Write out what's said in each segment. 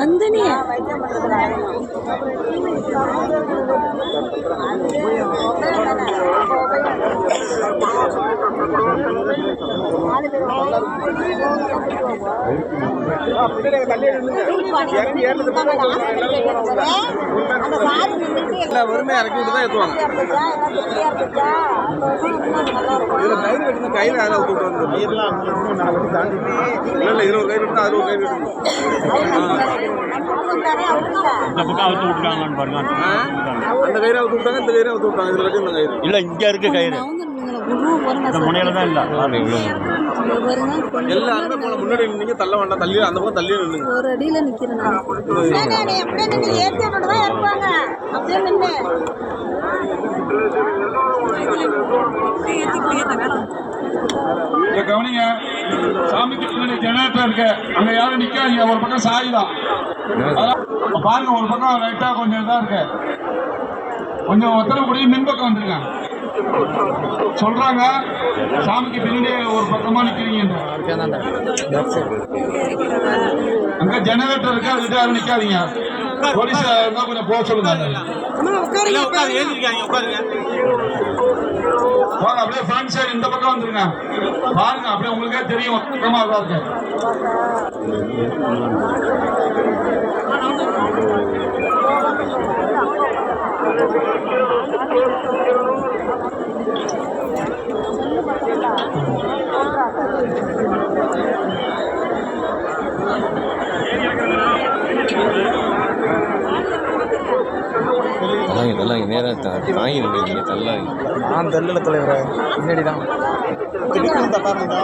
நந்தினி வெறுமே இறக்கி விட்டு தான் ஏற்றுவாங்க. இதில் கயிறு கட்டின கையில் அதில் விட்டு வந்து இல்லை 20 கயிறு விட்டு 60 கயிறு விட்டு இந்த பக்கம் அவுத்து விட்டுட்டாங்கன்னு பாருங்க. அந்த கயிறை அவுத்து விட்டாங்க, இந்த கயிறை அவுத்து விட்டாங்க. இதில் கட்டி இந்த கயிறு இல்லை, இங்கே இருக்க கயிறு இந்த முனையில தான் இல்லை. எல்லாருமே போல முன்னாடி நின்று தள்ள வேண்டாம், தள்ளி அந்த பக்கம் தள்ளி நின்று ஒரு அடியில நிக்கிறேன். கவனிங்க, சாமிக்கு பின்னாடி ஜெனரேட்டர் இருக்கு, அங்க யாரும் நிக்காதீங்க. ஒரு பக்கம் சாய் தான் பாருங்க, ஒரு பக்கம் ரைட்டா கொஞ்சம் இதா இருக்கு. கொஞ்சம் ஒத்தனை கூடிய மின்பக்கம் வந்துருங்க. சொல்றாங்க சாமிக்கு பின்னாடி ஒரு பக்கமா நிக்கிறீங்க. அங்க ஜெனரேட்டர் இருக்கு, அதுக்கிட்ட யாரும் நிக்காதீங்க. போலீஸ் இருந்தா கொஞ்சம் போக சொல்லுங்க. வாங்க, அப்படியே ஃப்ரண்ட் சைடு இந்த பக்கம் வந்துருங்க. பாருங்க, அப்படியே உங்களுக்கே தெரியும் பக்கமா தான் இருக்கு. தள்ளாங்க நேராக தாங்கி நினைக்கிறீங்க. தள்ளாங்க, நான் தெரியல தலைவரை, பின்னாடி தான் திடீர்னு தட்டாருங்க.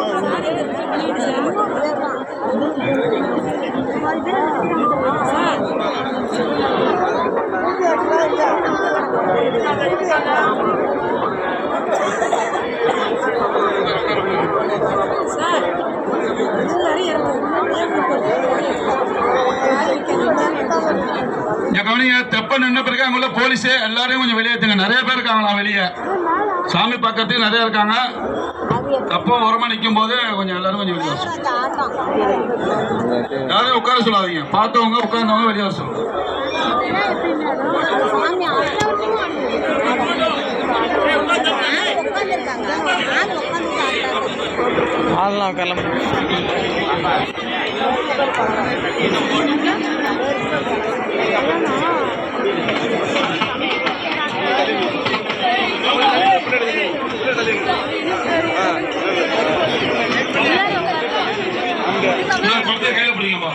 கவனிங்க, தெப்ப நின்ன பிறகு அங்குள்ள போலீஸே எல்லாரையும் கொஞ்சம் வெளியேற்றுங்க. நிறைய பேர் இருக்காங்களா வெளியே, சாமி பார்க்கறதுக்கு நிறைய இருக்காங்க. அப்போ உரமா நிற்கும் போது கொஞ்சம் எல்லாரும் கொஞ்சம் வெளியே வர சொல்லுங்க. யாரையும் உட்கார சொல்லாதீங்க, பார்த்தவங்க உட்கார்ந்தவங்க வெளியே வர சொல்லுங்க. ஆள்லாம் கிளம்பு. கையில பிடிங்கப்பா.